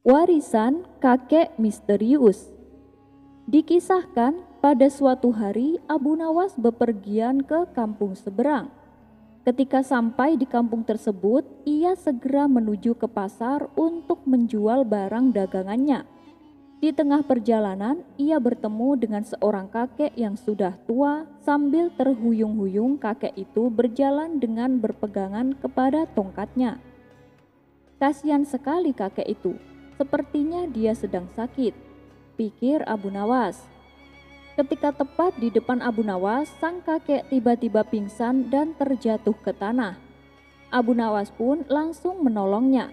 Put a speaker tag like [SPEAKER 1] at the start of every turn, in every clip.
[SPEAKER 1] Warisan kakek misterius. Dikisahkan pada suatu hari Abu Nawas bepergian ke kampung seberang. Ketika sampai di kampung tersebut, ia segera menuju ke pasar untuk menjual barang dagangannya. Di tengah perjalanan, ia bertemu dengan seorang kakek yang sudah tua. Sambil terhuyung-huyung, kakek itu berjalan dengan berpegangan kepada tongkatnya. Kasihan sekali kakek itu. Sepertinya dia sedang sakit, pikir Abu Nawas. Ketika tepat di depan Abu Nawas, sang kakek tiba-tiba pingsan dan terjatuh ke tanah. Abu Nawas pun langsung menolongnya.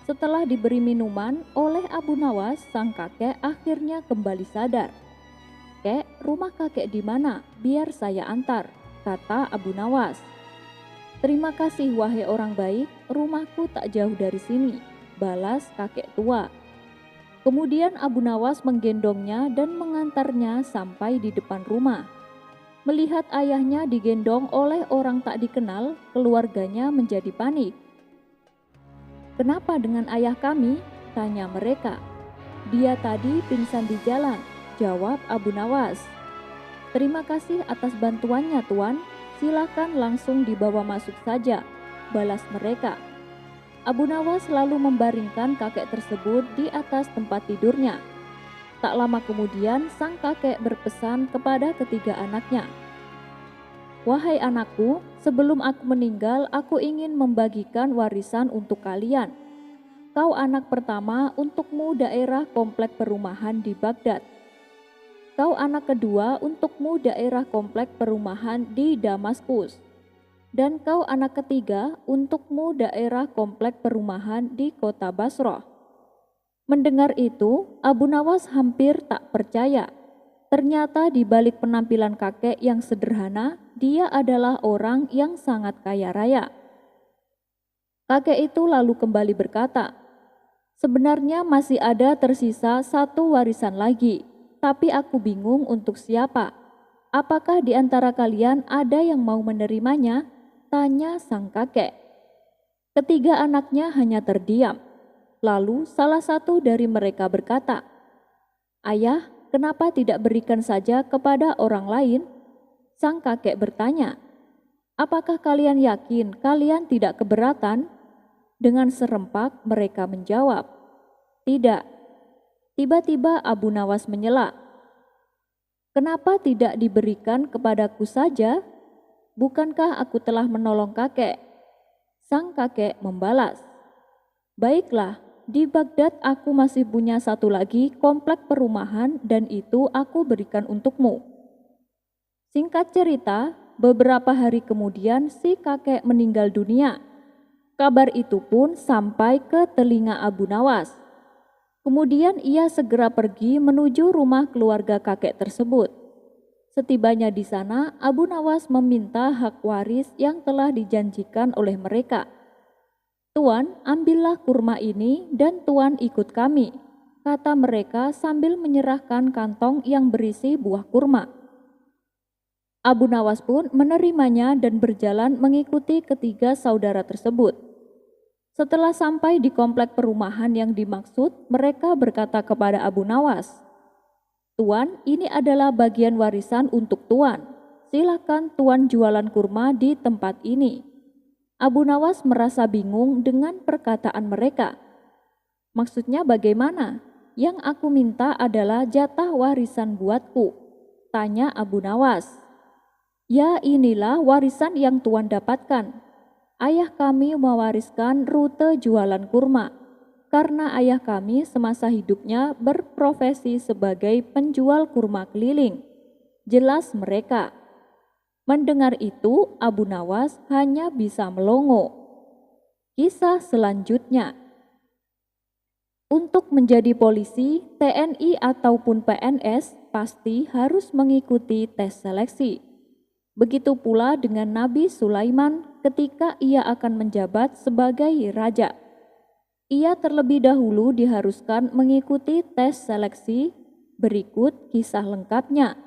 [SPEAKER 1] Setelah diberi minuman oleh Abu Nawas, sang kakek akhirnya kembali sadar. "Kek, rumah kakek di mana? Biar saya antar," kata Abu Nawas. "Terima kasih wahai orang baik, rumahku tak jauh dari sini," balas kakek tua. Kemudian Abu Nawas menggendongnya dan mengantarnya sampai di depan rumah. Melihat ayahnya digendong oleh orang tak dikenal, keluarganya menjadi panik. "Kenapa dengan ayah kami?" tanya mereka. "Dia tadi pingsan di jalan," jawab Abu Nawas. "Terima kasih atas bantuannya, Tuan. Silakan langsung dibawa masuk saja," balas mereka. Abu Nawas lalu membaringkan kakek tersebut di atas tempat tidurnya. Tak lama kemudian, sang kakek berpesan kepada ketiga anaknya, "Wahai anakku, sebelum aku meninggal, aku ingin membagikan warisan untuk kalian. Kau anak pertama, untukmu daerah komplek perumahan di Baghdad. Kau anak kedua, untukmu daerah komplek perumahan di Damaskus. Dan kau anak ketiga, untukmu daerah komplek perumahan di kota Basrah." Mendengar itu, Abu Nawas hampir tak percaya. Ternyata di balik penampilan kakek yang sederhana, dia adalah orang yang sangat kaya raya. Kakek itu lalu kembali berkata, "Sebenarnya masih ada tersisa satu warisan lagi, tapi aku bingung untuk siapa. Apakah di antara kalian ada yang mau menerimanya?" tanya sang kakek. Ketiga anaknya hanya terdiam. Lalu salah satu dari mereka berkata, "Ayah, kenapa tidak berikan saja kepada orang lain?" Sang kakek bertanya, "Apakah kalian yakin kalian tidak keberatan?" Dengan serempak mereka menjawab, "Tidak." Tiba-tiba Abu Nawas menyela, "Kenapa tidak diberikan kepadaku saja? Bukankah aku telah menolong kakek?" Sang kakek membalas, "Baiklah, di Baghdad aku masih punya satu lagi komplek perumahan dan itu aku berikan untukmu." Singkat cerita, beberapa hari kemudian si kakek meninggal dunia. Kabar itu pun sampai ke telinga Abu Nawas. Kemudian ia segera pergi menuju rumah keluarga kakek tersebut. Setibanya di sana, Abu Nawas meminta hak waris yang telah dijanjikan oleh mereka. "Tuan, ambillah kurma ini dan Tuan ikut kami," kata mereka sambil menyerahkan kantong yang berisi buah kurma. Abu Nawas pun menerimanya dan berjalan mengikuti ketiga saudara tersebut. Setelah sampai di komplek perumahan yang dimaksud, mereka berkata kepada Abu Nawas, "Tuan, ini adalah bagian warisan untuk Tuan. Silakan Tuan jualan kurma di tempat ini." Abu Nawas merasa bingung dengan perkataan mereka. "Maksudnya bagaimana? Yang aku minta adalah jatah warisan buatku," tanya Abu Nawas. "Ya, inilah warisan yang Tuan dapatkan. Ayah kami mewariskan rute jualan kurma. Karena ayah kami semasa hidupnya berprofesi sebagai penjual kurma keliling," jelas mereka. Mendengar itu, Abu Nawas hanya bisa melongo. Kisah selanjutnya. Untuk menjadi polisi, TNI ataupun PNS pasti harus mengikuti tes seleksi. Begitu pula dengan Nabi Sulaiman ketika ia akan menjabat sebagai raja. Ia terlebih dahulu diharuskan mengikuti tes seleksi. Berikut kisah lengkapnya.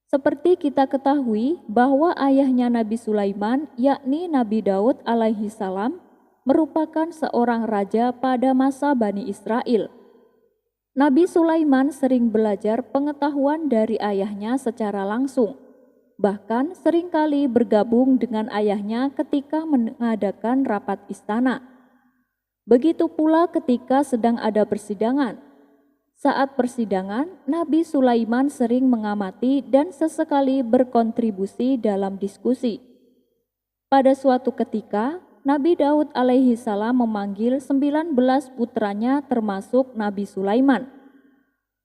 [SPEAKER 1] Seperti kita ketahui bahwa ayahnya Nabi Sulaiman, yakni Nabi Daud alaihi salam, merupakan seorang raja pada masa Bani Israel. Nabi Sulaiman sering belajar pengetahuan dari ayahnya secara langsung, bahkan seringkali bergabung dengan ayahnya ketika mengadakan rapat istana. Begitu pula ketika sedang ada persidangan. Saat persidangan, Nabi Sulaiman sering mengamati dan sesekali berkontribusi dalam diskusi. Pada suatu ketika, Nabi Daud alaihi salam memanggil 19 putranya termasuk Nabi Sulaiman.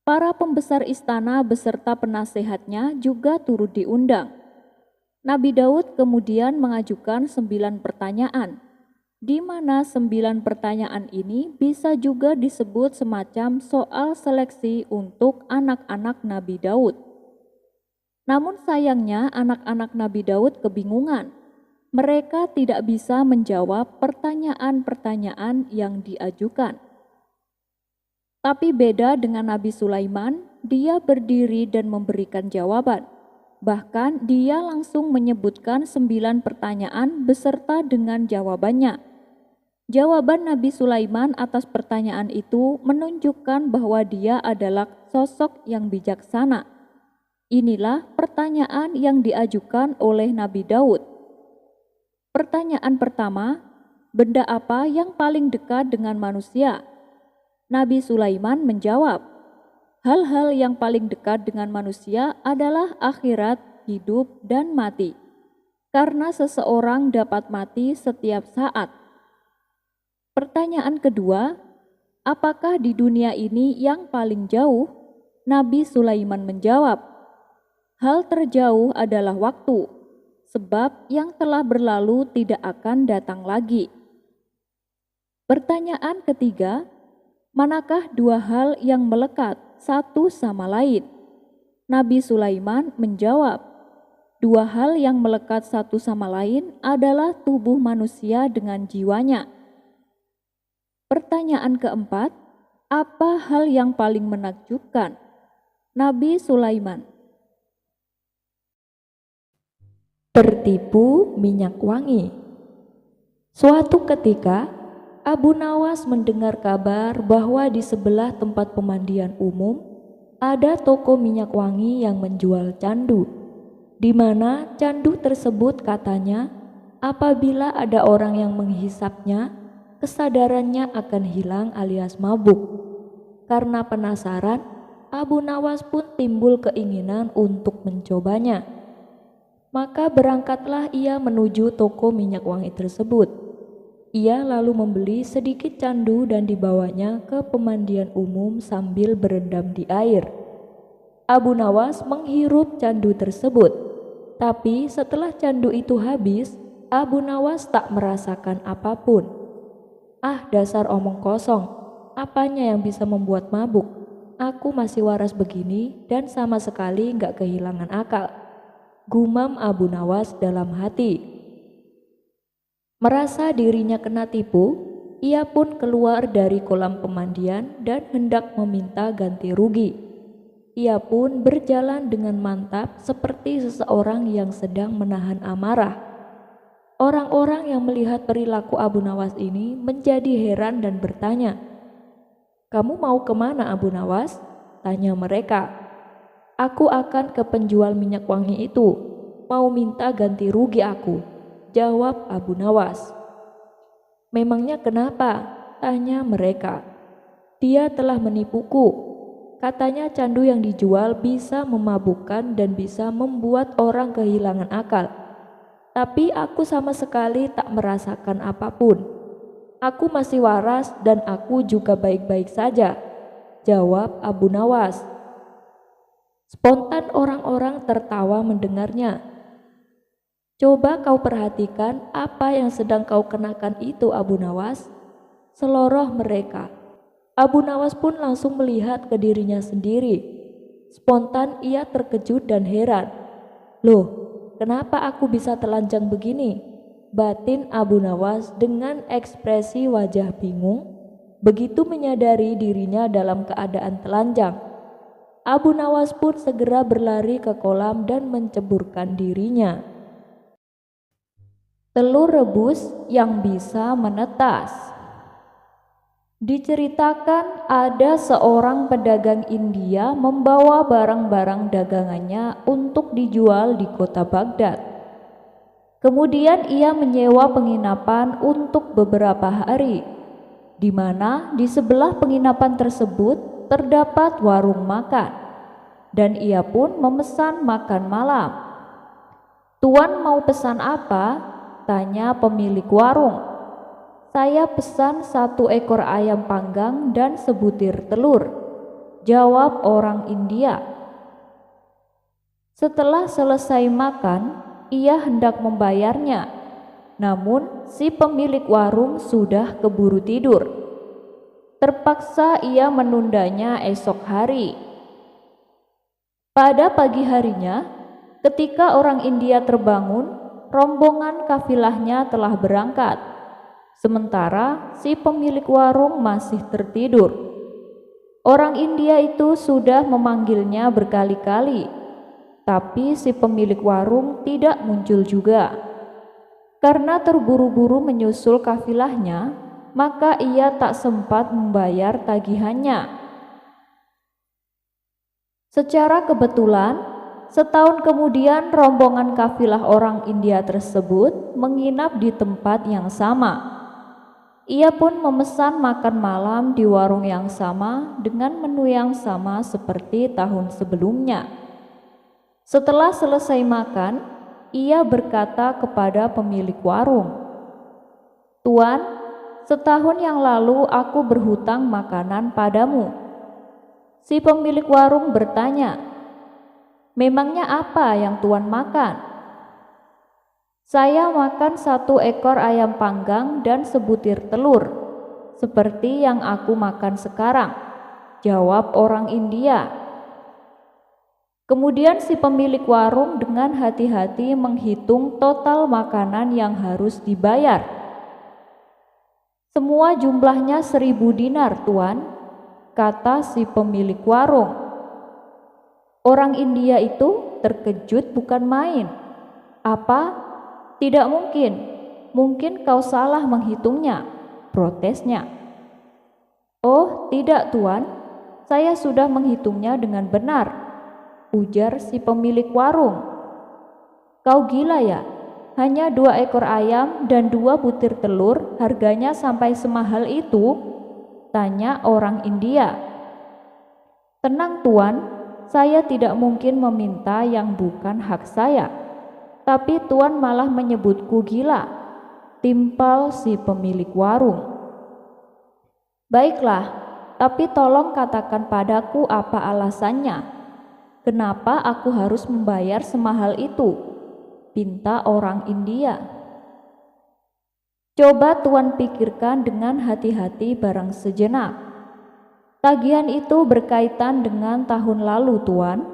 [SPEAKER 1] Para pembesar istana beserta penasehatnya juga turut diundang. Nabi Daud kemudian mengajukan 9 pertanyaan, di mana 9 pertanyaan ini bisa juga disebut semacam soal seleksi untuk anak-anak Nabi Daud. Namun sayangnya anak-anak Nabi Daud kebingungan. Mereka tidak bisa menjawab pertanyaan-pertanyaan yang diajukan. Tapi beda dengan Nabi Sulaiman, dia berdiri dan memberikan jawaban. Bahkan dia langsung menyebutkan 9 pertanyaan beserta dengan jawabannya. Jawaban Nabi Sulaiman atas pertanyaan itu menunjukkan bahwa dia adalah sosok yang bijaksana. Inilah pertanyaan yang diajukan oleh Nabi Daud. Pertanyaan pertama, benda apa yang paling dekat dengan manusia? Nabi Sulaiman menjawab, hal-hal yang paling dekat dengan manusia adalah akhirat, hidup, dan mati. Karena seseorang dapat mati setiap saat. Pertanyaan kedua, apakah di dunia ini yang paling jauh? Nabi Sulaiman menjawab, hal terjauh adalah waktu, sebab yang telah berlalu tidak akan datang lagi. Pertanyaan ketiga, manakah 2 hal yang melekat satu sama lain? Nabi Sulaiman menjawab, 2 hal yang melekat satu sama lain adalah tubuh manusia dengan jiwanya. Pertanyaan keempat, apa hal yang paling menakjubkan? Nabi Sulaiman,
[SPEAKER 2] tertipu minyak wangi. Suatu ketika, Abu Nawas mendengar kabar bahwa di sebelah tempat pemandian umum ada toko minyak wangi yang menjual candu, di mana candu tersebut katanya apabila ada orang yang menghisapnya, kesadarannya akan hilang alias mabuk. Karena penasaran, Abu Nawas pun timbul keinginan untuk mencobanya. Maka berangkatlah ia menuju toko minyak wangi tersebut. Ia lalu membeli sedikit candu dan dibawanya ke pemandian umum sambil berendam di air. Abu Nawas menghirup candu tersebut. Tapi setelah candu itu habis, Abu Nawas tak merasakan apapun. Ah, dasar omong kosong, apanya yang bisa membuat mabuk? Aku masih waras begini dan sama sekali gak kehilangan akal, gumam Abu Nawas dalam hati. Merasa dirinya kena tipu, ia pun keluar dari kolam pemandian dan hendak meminta ganti rugi. Ia pun berjalan dengan mantap seperti seseorang yang sedang menahan amarah. Orang-orang yang melihat perilaku Abu Nawas ini menjadi heran dan bertanya, "Kamu mau kemana, Abu Nawas?" tanya mereka. "Aku akan ke penjual minyak wangi itu, mau minta ganti rugi aku," jawab Abu Nawas. "Memangnya kenapa?" tanya mereka. "Dia telah menipuku. Katanya candu yang dijual bisa memabukkan dan bisa membuat orang kehilangan akal. Tapi aku sama sekali tak merasakan apapun. Aku masih waras dan aku juga baik-baik saja," jawab Abu Nawas. Spontan orang-orang tertawa mendengarnya. "Coba kau perhatikan apa yang sedang kau kenakan itu, Abu Nawas," seloroh mereka. Abu Nawas pun langsung melihat ke dirinya sendiri. Spontan ia terkejut dan heran. "Loh, kenapa aku bisa telanjang begini?" batin Abu Nawas dengan ekspresi wajah bingung. Begitu menyadari dirinya dalam keadaan telanjang, Abu Nawas pun segera berlari ke kolam dan menceburkan dirinya. telur rebus yang bisa menetas. Diceritakan ada seorang pedagang India membawa barang-barang dagangannya untuk dijual di kota Baghdad. Kemudian ia menyewa penginapan untuk beberapa hari, di mana di sebelah penginapan tersebut terdapat warung makan, dan ia pun memesan makan malam. "Tuan mau pesan apa?" tanya pemilik warung. "Saya pesan 1 ekor ayam panggang dan sebutir telur," jawab orang India. Setelah selesai makan, ia hendak membayarnya, namun si pemilik warung sudah keburu tidur. Terpaksa ia menundanya esok hari. Pada pagi harinya, ketika orang India terbangun, rombongan kafilahnya telah berangkat, sementara si pemilik warung masih tertidur. Orang India itu sudah memanggilnya berkali-kali, tapi si pemilik warung tidak muncul juga. Karena terburu-buru menyusul kafilahnya, maka ia tak sempat membayar tagihannya. Secara kebetulan, setahun kemudian rombongan kafilah orang India tersebut menginap di tempat yang sama. Ia pun memesan makan malam di warung yang sama dengan menu yang sama seperti tahun sebelumnya. Setelah selesai makan, ia berkata kepada pemilik warung, "Tuan, setahun yang lalu aku berhutang makanan padamu." Si pemilik warung bertanya, "Memangnya apa yang Tuan makan?" "Saya makan 1 ekor ayam panggang dan sebutir telur, seperti yang aku makan sekarang," jawab orang India. Kemudian si pemilik warung dengan hati-hati menghitung total makanan yang harus dibayar. "Semua jumlahnya 1.000 dinar, Tuan," kata si pemilik warung. Orang India itu terkejut bukan main. "Apa? Tidak mungkin. Mungkin kau salah menghitungnya," protesnya. "Oh, tidak, Tuan. Saya sudah menghitungnya dengan benar," ujar si pemilik warung. "Kau gila ya? Hanya 2 ekor ayam dan 2 butir telur harganya sampai semahal itu?" tanya orang India. "Tenang, Tuan. Saya tidak mungkin meminta yang bukan hak saya. Tapi Tuan malah menyebutku gila," timpal si pemilik warung. "Baiklah, tapi tolong katakan padaku apa alasannya. Kenapa aku harus membayar semahal itu?" pinta orang India. "Coba Tuan pikirkan dengan hati-hati barang sejenak. Tagihan itu berkaitan dengan tahun lalu, Tuan.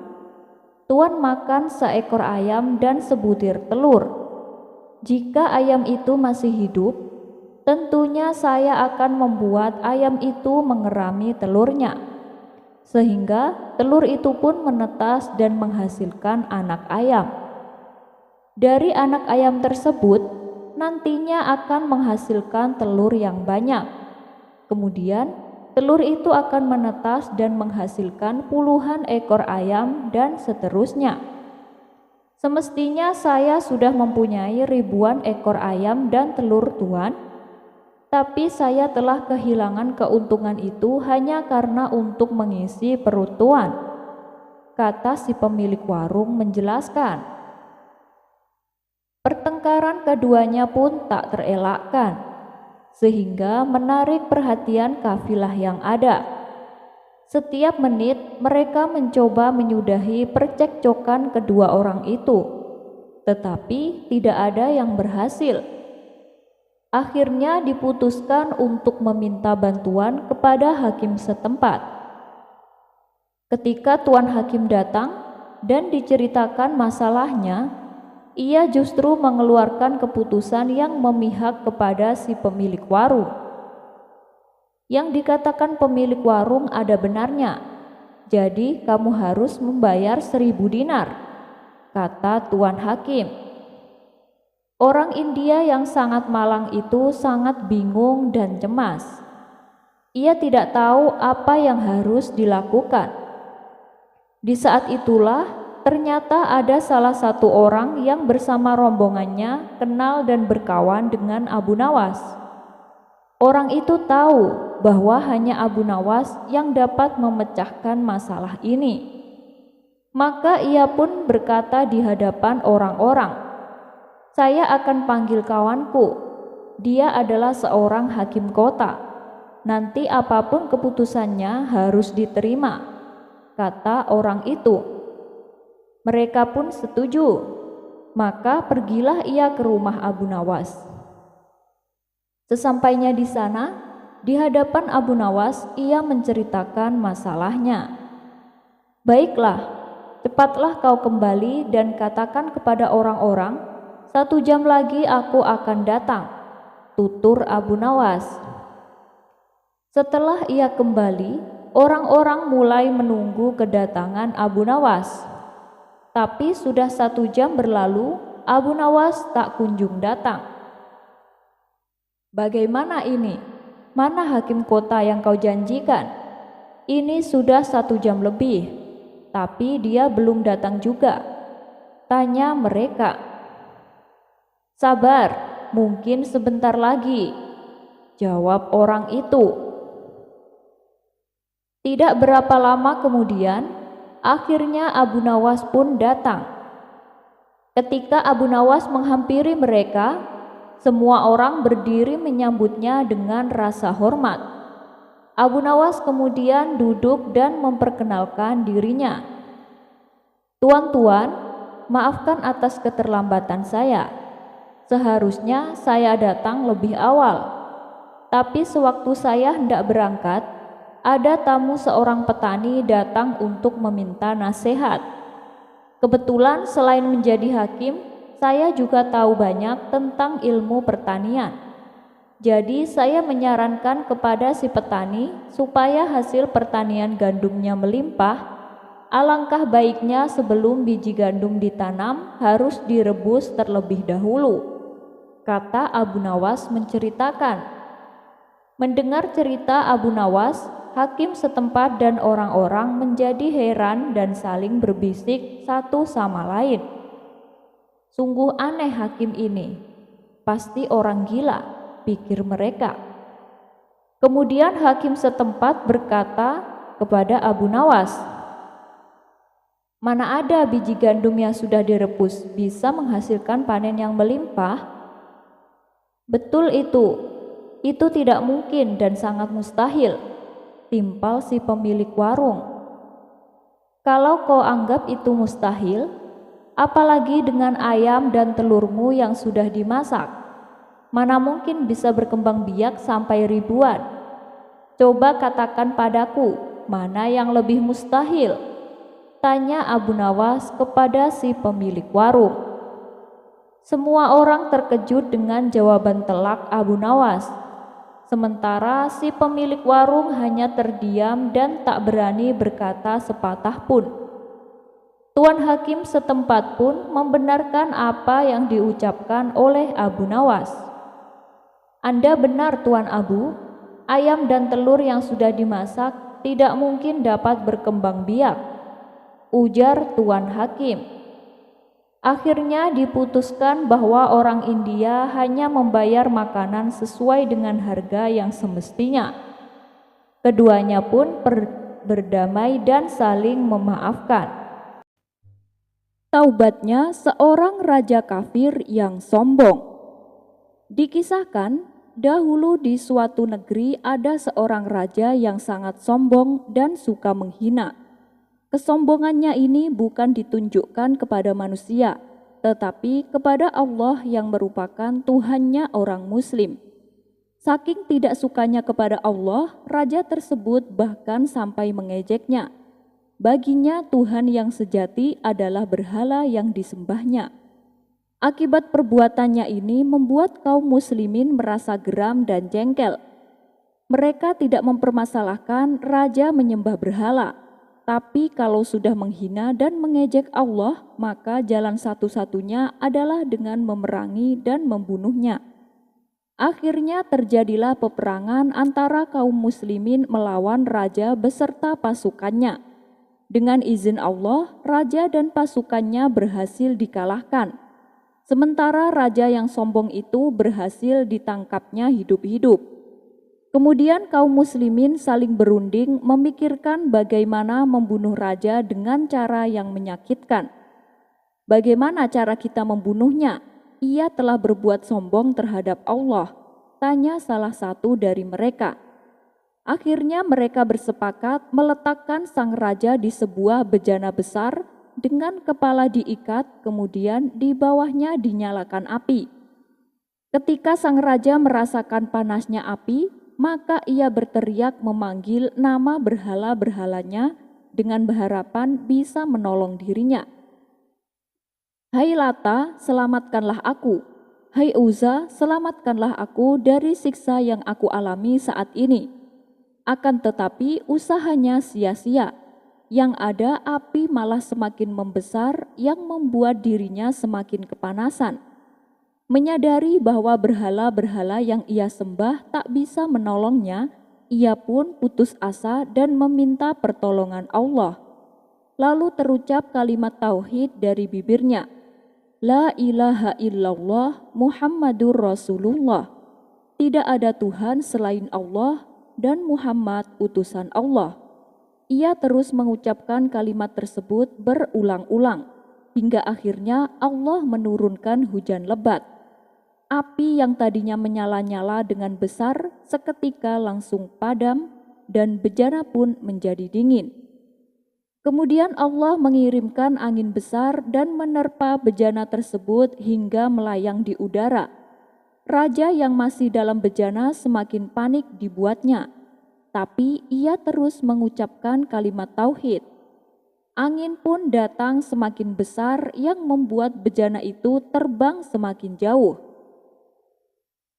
[SPEAKER 2] Tuan makan 1 ekor ayam dan sebutir telur. Jika ayam itu masih hidup, tentunya saya akan membuat ayam itu mengerami telurnya, sehingga telur itu pun menetas dan menghasilkan anak ayam. Dari anak ayam tersebut, nantinya akan menghasilkan telur yang banyak. Kemudian telur itu akan menetas dan menghasilkan puluhan ekor ayam dan seterusnya. Semestinya saya sudah mempunyai ribuan ekor ayam dan telur, Tuan. Tapi saya telah kehilangan keuntungan itu hanya karena untuk mengisi perut Tuan," kata si pemilik warung menjelaskan. Pertengkaran keduanya pun tak terelakkan, sehingga menarik perhatian kafilah yang ada. Setiap menit mereka mencoba menyudahi percekcokan kedua orang itu, tetapi tidak ada yang berhasil. Akhirnya diputuskan untuk meminta bantuan kepada hakim setempat. Ketika Tuan Hakim datang dan diceritakan masalahnya, ia justru mengeluarkan keputusan yang memihak kepada si pemilik warung. "Yang dikatakan pemilik warung ada benarnya. Jadi kamu harus membayar 1.000 dinar," kata Tuan Hakim. Orang India yang sangat malang itu sangat bingung dan cemas. Ia tidak tahu apa yang harus dilakukan. Di saat itulah ternyata ada salah satu orang yang bersama rombongannya kenal dan berkawan dengan Abu Nawas. Orang itu tahu bahwa hanya Abu Nawas yang dapat memecahkan masalah ini. Maka ia pun berkata di hadapan orang-orang, "Saya akan panggil kawanku. Dia adalah seorang hakim kota. Nanti apapun keputusannya harus diterima," kata orang itu. Mereka pun setuju. Maka pergilah ia ke rumah Abu Nawas. Sesampainya di sana, di hadapan Abu Nawas, ia menceritakan masalahnya. "Baiklah, cepatlah kau kembali dan katakan kepada orang-orang, 1 jam lagi aku akan datang," tutur Abu Nawas. Setelah ia kembali, orang-orang mulai menunggu kedatangan Abu Nawas. Tapi sudah 1 jam berlalu, Abu Nawas tak kunjung datang. "Bagaimana ini? Mana hakim kota yang kau janjikan? Ini sudah 1 jam lebih, tapi dia belum datang juga," tanya mereka. "Sabar, mungkin sebentar lagi," jawab orang itu. Tidak berapa lama kemudian, akhirnya Abu Nawas pun datang. Ketika Abu Nawas menghampiri mereka, semua orang berdiri menyambutnya dengan rasa hormat. Abu Nawas kemudian duduk dan memperkenalkan dirinya. "Tuan-tuan, maafkan atas keterlambatan saya. Seharusnya saya datang lebih awal. Tapi sewaktu saya hendak berangkat, ada tamu seorang petani datang untuk meminta nasihat. Kebetulan selain menjadi hakim, saya juga tahu banyak tentang ilmu pertanian. Jadi saya menyarankan kepada si petani supaya hasil pertanian gandumnya melimpah. Alangkah baiknya sebelum biji gandum ditanam harus direbus terlebih dahulu," kata Abu Nawas menceritakan. Mendengar cerita Abu Nawas, hakim setempat dan orang-orang menjadi heran dan saling berbisik satu sama lain. "Sungguh aneh hakim ini, pasti orang gila," pikir mereka. Kemudian hakim setempat berkata kepada Abu Nawas, "Mana ada biji gandum yang sudah direbus bisa menghasilkan panen yang melimpah?" "Betul itu tidak mungkin dan sangat mustahil," timpal si pemilik warung. "Kalau kau anggap itu mustahil, apalagi dengan ayam dan telurmu yang sudah dimasak, mana mungkin bisa berkembang biak sampai ribuan? Coba katakan padaku, mana yang lebih mustahil?" tanya Abu Nawas kepada si pemilik warung. Semua orang terkejut dengan jawaban telak Abu Nawas. Sementara si pemilik warung hanya terdiam dan tak berani berkata sepatah pun. Tuan hakim setempat pun membenarkan apa yang diucapkan oleh Abu Nawas. "Anda benar, Tuan Abu, ayam dan telur yang sudah dimasak tidak mungkin dapat berkembang biak," ujar Tuan Hakim. Akhirnya diputuskan bahwa orang India hanya membayar makanan sesuai dengan harga yang semestinya. Keduanya pun berdamai dan saling memaafkan.
[SPEAKER 1] Taubatnya seorang raja kafir yang sombong. Dikisahkan, dahulu di suatu negeri ada seorang raja yang sangat sombong dan suka menghina. Kesombongannya ini bukan ditunjukkan kepada manusia, tetapi kepada Allah yang merupakan Tuhannya orang Muslim. Saking tidak sukanya kepada Allah, raja tersebut bahkan sampai mengejeknya. Baginya Tuhan yang sejati adalah berhala yang disembahnya. Akibat perbuatannya ini membuat kaum muslimin merasa geram dan jengkel. Mereka tidak mempermasalahkan raja menyembah berhala, Tapi kalau sudah menghina dan mengejek Allah, maka jalan satu-satunya adalah dengan memerangi dan membunuhnya. Akhirnya terjadilah peperangan antara kaum muslimin melawan raja beserta pasukannya. Dengan izin Allah, raja dan pasukannya berhasil dikalahkan. Sementara raja yang sombong itu berhasil ditangkapnya hidup-hidup. Kemudian kaum muslimin saling berunding memikirkan bagaimana membunuh raja dengan cara yang menyakitkan. Bagaimana cara kita membunuhnya? Ia telah berbuat sombong terhadap Allah, tanya salah satu dari mereka. Akhirnya mereka bersepakat meletakkan sang raja di sebuah bejana besar dengan kepala diikat, kemudian di bawahnya dinyalakan api. Ketika sang raja merasakan panasnya api, maka ia berteriak memanggil nama berhala-berhalanya dengan berharapan bisa menolong dirinya. Hai Lata, selamatkanlah aku. Hai Uzza, selamatkanlah aku dari siksa yang aku alami saat ini. Akan tetapi usahanya sia-sia. Yang ada api malah semakin membesar yang membuat dirinya semakin kepanasan. Menyadari bahwa berhala-berhala yang ia sembah tak bisa menolongnya, ia pun putus asa dan meminta pertolongan Allah. Lalu terucap kalimat tauhid dari bibirnya, La ilaha illallah Muhammadur Rasulullah. Tidak ada Tuhan selain Allah dan Muhammad utusan Allah. Ia terus mengucapkan kalimat tersebut berulang-ulang, hingga akhirnya Allah menurunkan hujan lebat. Api yang tadinya menyala-nyala dengan besar seketika langsung padam dan bejana pun menjadi dingin. Kemudian Allah mengirimkan angin besar dan menerpa bejana tersebut hingga melayang di udara. Raja yang masih dalam bejana semakin panik dibuatnya, tapi ia terus mengucapkan kalimat tauhid. Angin pun datang semakin besar yang membuat bejana itu terbang semakin jauh.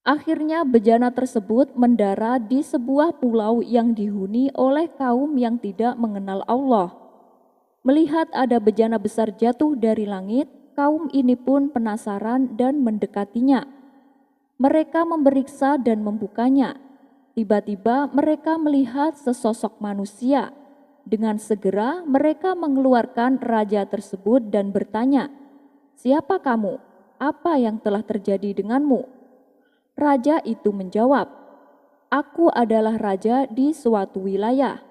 [SPEAKER 1] Akhirnya bejana tersebut mendarat di sebuah pulau yang dihuni oleh kaum yang tidak mengenal Allah. Melihat ada bejana besar jatuh dari langit, kaum ini pun penasaran dan mendekatinya. Mereka memeriksa dan membukanya. Tiba-tiba mereka melihat sesosok manusia. Dengan segera mereka mengeluarkan raja tersebut dan bertanya, "Siapa kamu? Apa yang telah terjadi denganmu?" Raja itu menjawab, "Aku adalah raja di suatu wilayah."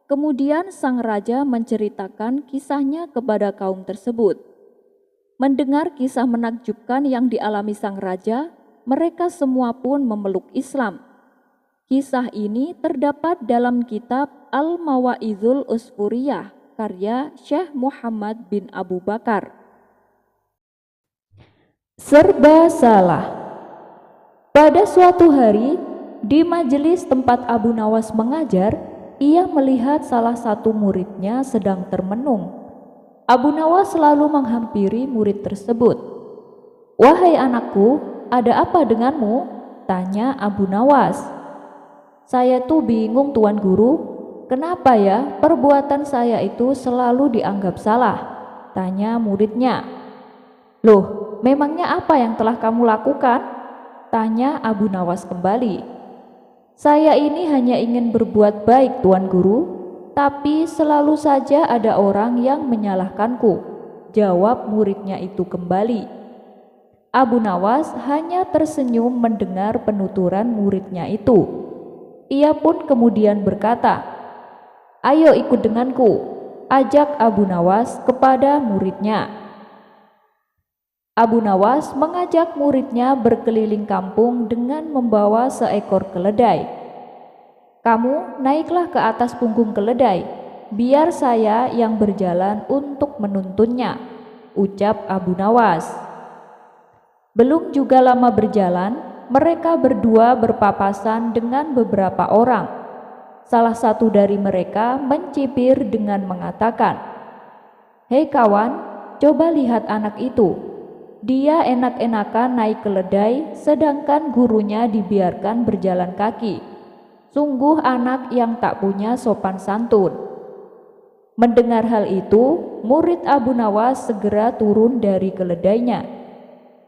[SPEAKER 1] Kemudian sang raja menceritakan kisahnya kepada kaum tersebut. Mendengar kisah menakjubkan yang dialami sang raja, mereka semua pun memeluk Islam. Kisah ini terdapat dalam kitab Al-Mawa'idhul Usfuriyah karya Syekh Muhammad bin Abu Bakar.
[SPEAKER 2] Serba salah. Pada suatu hari, di majelis tempat Abu Nawas mengajar, ia melihat salah satu muridnya sedang termenung. Abu Nawas selalu menghampiri murid tersebut. "Wahai anakku, ada apa denganmu?" tanya Abu Nawas. "Saya tuh bingung Tuan Guru, kenapa ya perbuatan saya itu selalu dianggap salah?" tanya muridnya. "Loh, memangnya apa yang telah kamu lakukan?" tanya Abu Nawas kembali. "Saya ini hanya ingin berbuat baik Tuan Guru, tapi selalu saja ada orang yang menyalahkanku," jawab muridnya itu kembali. Abu Nawas hanya tersenyum mendengar penuturan muridnya itu. Ia pun kemudian berkata, "Ayo ikut denganku," ajak Abu Nawas kepada muridnya. Abu Nawas mengajak muridnya berkeliling kampung dengan membawa seekor keledai. "Kamu naiklah ke atas punggung keledai, biar saya yang berjalan untuk menuntunnya," ucap Abu Nawas. Belum juga lama berjalan, mereka berdua berpapasan dengan beberapa orang. Salah satu dari mereka mencibir dengan mengatakan, "Hei kawan, coba lihat anak itu. Dia enak-enakan naik keledai, sedangkan gurunya dibiarkan berjalan kaki. Sungguh anak yang tak punya sopan santun." Mendengar hal itu, murid Abu Nawas segera turun dari keledainya.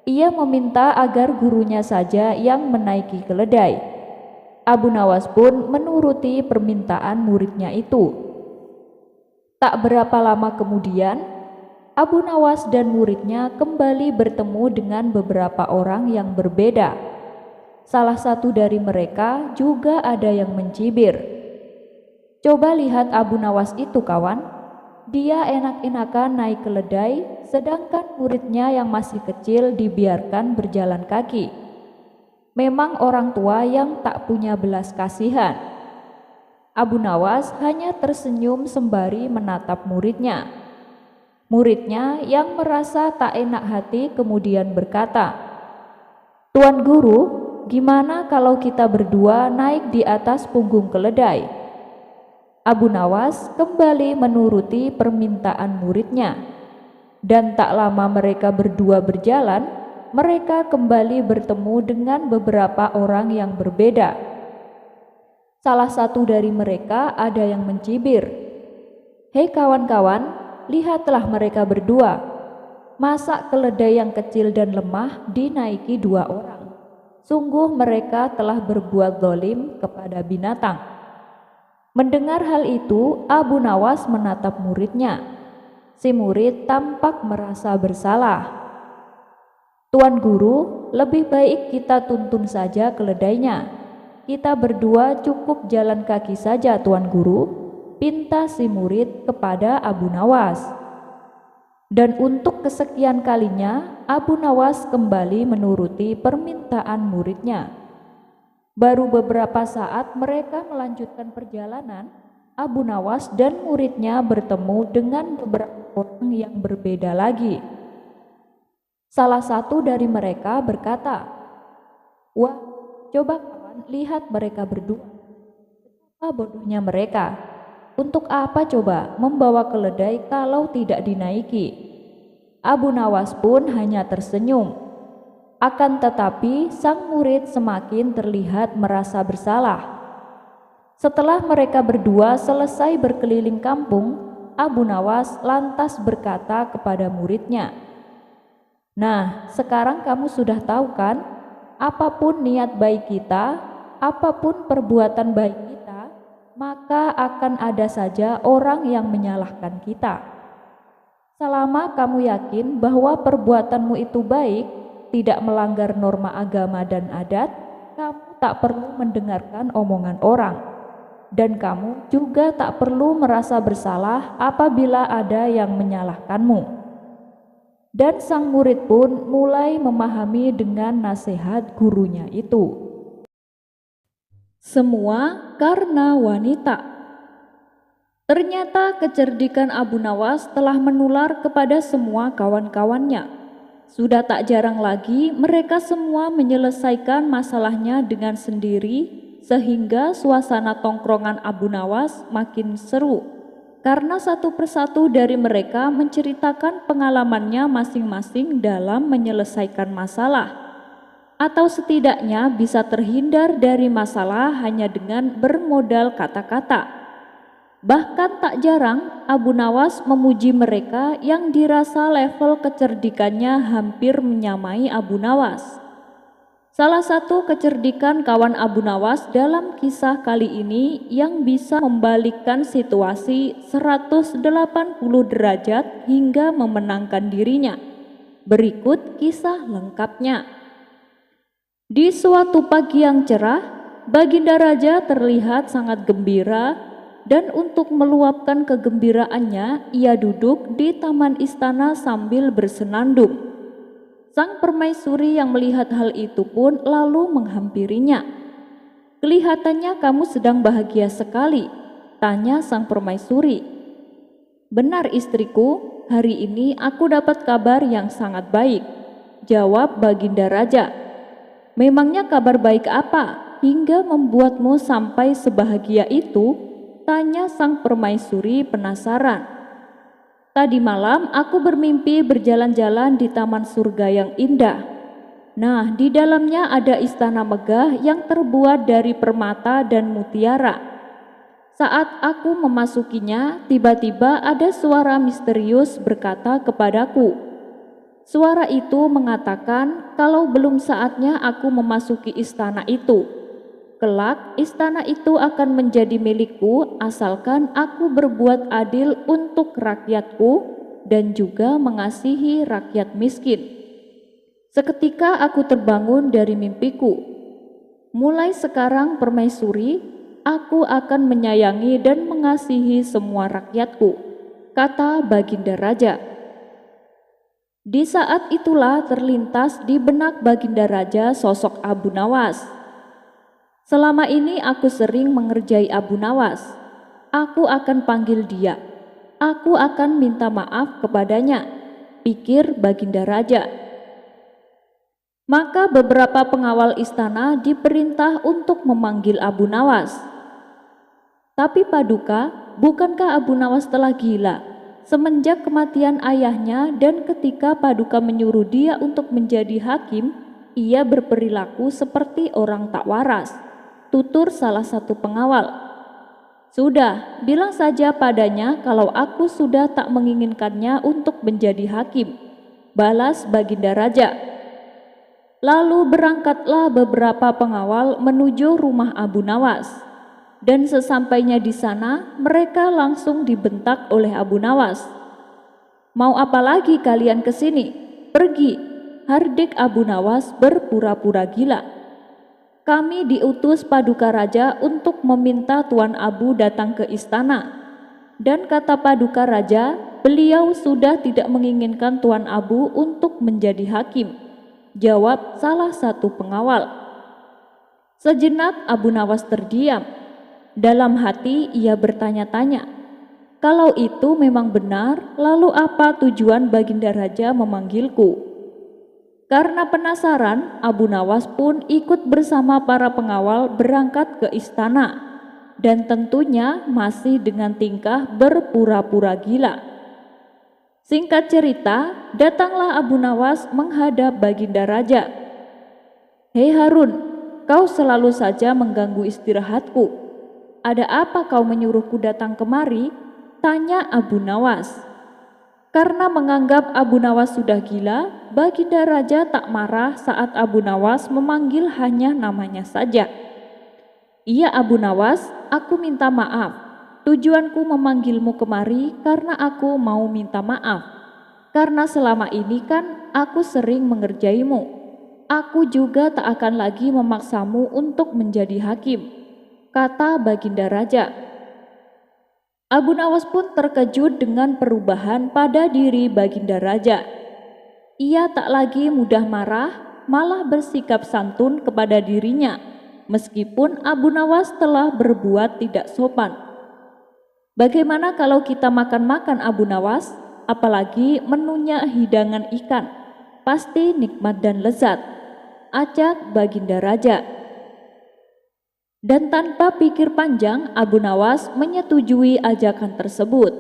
[SPEAKER 2] Ia meminta agar gurunya saja yang menaiki keledai. Abu Nawas pun menuruti permintaan muridnya itu. Tak berapa lama kemudian, Abu Nawas dan muridnya kembali bertemu dengan beberapa orang yang berbeda. Salah satu dari mereka juga ada yang mencibir. Coba lihat Abu Nawas itu, kawan. Dia enak-enakan naik keledai, sedangkan muridnya yang masih kecil dibiarkan berjalan kaki. Memang orang tua yang tak punya belas kasihan. Abu Nawas hanya tersenyum sembari menatap muridnya. Muridnya yang merasa tak enak hati kemudian berkata, "Tuan Guru, gimana kalau kita berdua naik di atas punggung keledai?" Abu Nawas kembali menuruti permintaan muridnya, dan tak lama mereka berdua berjalan, mereka kembali bertemu dengan beberapa orang yang berbeda. Salah satu dari mereka ada yang mencibir, "Hei kawan-kawan, lihatlah mereka berdua. Masa keledai yang kecil dan lemah dinaiki dua orang? Sungguh mereka telah berbuat zalim kepada binatang." Mendengar hal itu, Abu Nawas menatap muridnya. Si murid tampak merasa bersalah. "Tuan Guru, lebih baik kita tuntun saja keledainya. Kita berdua cukup jalan kaki saja, Tuan Guru," pinta si murid kepada Abu Nawas. Dan untuk kesekian kalinya, Abu Nawas kembali menuruti permintaan muridnya. Baru beberapa saat mereka melanjutkan perjalanan, Abu Nawas dan muridnya bertemu dengan beberapa orang yang berbeda lagi. Salah satu dari mereka berkata, "Wah, coba kawan lihat mereka berdua. Betapa bodohnya mereka. Untuk apa coba membawa keledai kalau tidak dinaiki?" Abu Nawas pun hanya tersenyum. Akan tetapi sang murid semakin terlihat merasa bersalah. Setelah mereka berdua selesai berkeliling kampung, Abu Nawas lantas berkata kepada muridnya, "Nah, sekarang kamu sudah tahu kan, apapun niat baik kita, apapun perbuatan baik kita, maka akan ada saja orang yang menyalahkan kita. Selama kamu yakin bahwa perbuatanmu itu baik, tidak melanggar norma agama dan adat, kamu tak perlu mendengarkan omongan orang. Dan kamu juga tak perlu merasa bersalah apabila ada yang menyalahkanmu." Dan sang murid pun mulai memahami dengan nasihat gurunya itu. Semua karena wanita. Ternyata kecerdikan Abu Nawas telah menular kepada semua kawan-kawannya. Sudah tak jarang lagi mereka semua menyelesaikan masalahnya dengan sendiri, sehingga suasana tongkrongan Abu Nawas makin seru, karena satu persatu dari mereka menceritakan pengalamannya masing-masing dalam menyelesaikan masalah, atau setidaknya bisa terhindar dari masalah hanya dengan bermodal kata-kata. Bahkan tak jarang Abu Nawas memuji mereka yang dirasa level kecerdikannya hampir menyamai Abu Nawas. Salah satu kecerdikan kawan Abu Nawas dalam kisah kali ini yang bisa membalikkan situasi 180 derajat hingga memenangkan dirinya. Berikut kisah lengkapnya. Di suatu pagi yang cerah, Baginda Raja terlihat sangat gembira, dan untuk meluapkan kegembiraannya, ia duduk di taman istana sambil bersenandung. Sang permaisuri yang melihat hal itu pun lalu menghampirinya. "Kelihatannya kamu sedang bahagia sekali," tanya sang permaisuri. "Benar istriku, hari ini aku dapat kabar yang sangat baik," jawab Baginda Raja. "Memangnya kabar baik apa hingga membuatmu sampai sebahagia itu?" tanya sang permaisuri penasaran. "Tadi malam aku bermimpi berjalan-jalan di taman surga yang indah. Nah, di dalamnya ada istana megah yang terbuat dari permata dan mutiara.
[SPEAKER 1] Saat aku memasukinya, tiba-tiba ada suara misterius berkata kepadaku. Suara itu mengatakan kalau belum saatnya aku memasuki istana itu. Kelak, istana itu akan menjadi milikku asalkan aku berbuat adil untuk rakyatku dan juga mengasihi rakyat miskin. Seketika aku terbangun dari mimpiku. Mulai sekarang permaisuri, aku akan menyayangi dan mengasihi semua rakyatku, kata Baginda Raja. Di saat itulah terlintas di benak Baginda Raja sosok Abu Nawas. Selama ini aku sering mengerjai Abu Nawas. Aku akan panggil dia. Aku akan minta maaf kepadanya, pikir Baginda Raja. Maka beberapa pengawal istana diperintah untuk memanggil Abu Nawas. Tapi Paduka, bukankah Abu Nawas telah gila semenjak kematian ayahnya, dan ketika Paduka menyuruh dia untuk menjadi hakim, ia berperilaku seperti orang tak waras, tutur salah satu pengawal. Sudah, bilang saja padanya kalau aku sudah tak menginginkannya untuk menjadi hakim, balas Baginda Raja. Lalu berangkatlah beberapa pengawal menuju rumah Abu Nawas. Dan sesampainya di sana, mereka langsung dibentak oleh Abu Nawas. Mau apa lagi kalian ke sini? Pergi, hardik Abu Nawas berpura-pura gila. Kami diutus Paduka Raja untuk meminta Tuan Abu datang ke istana. Dan kata Paduka Raja, beliau sudah tidak menginginkan Tuan Abu untuk menjadi hakim, jawab salah satu pengawal. Sejenak Abu Nawas terdiam. Dalam hati ia bertanya-tanya, kalau itu memang benar, lalu apa tujuan Baginda Raja memanggilku? Karena penasaran, Abu Nawas pun ikut bersama para pengawal berangkat ke istana, dan tentunya masih dengan tingkah berpura-pura gila. Singkat cerita, datanglah Abu Nawas menghadap Baginda Raja. Hei Harun, kau selalu saja mengganggu istirahatku. Ada apa kau menyuruhku datang kemari? Tanya Abu Nawas. Karena menganggap Abu Nawas sudah gila, Baginda Raja tak marah saat Abu Nawas memanggil hanya namanya saja. Iya Abu Nawas, aku minta maaf. Tujuanku memanggilmu kemari karena aku mau minta maaf. Karena selama ini kan aku sering mengerjaimu. Aku juga tak akan lagi memaksamu untuk menjadi hakim, kata Baginda Raja. Abu Nawas pun terkejut dengan perubahan pada diri Baginda Raja. Ia tak lagi mudah marah, malah bersikap santun kepada dirinya, meskipun Abu Nawas telah berbuat tidak sopan. Bagaimana kalau kita makan-makan Abu Nawas, apalagi menunya hidangan ikan, pasti nikmat dan lezat, ajak Baginda Raja. Dan tanpa pikir panjang, Abu Nawas menyetujui ajakan tersebut.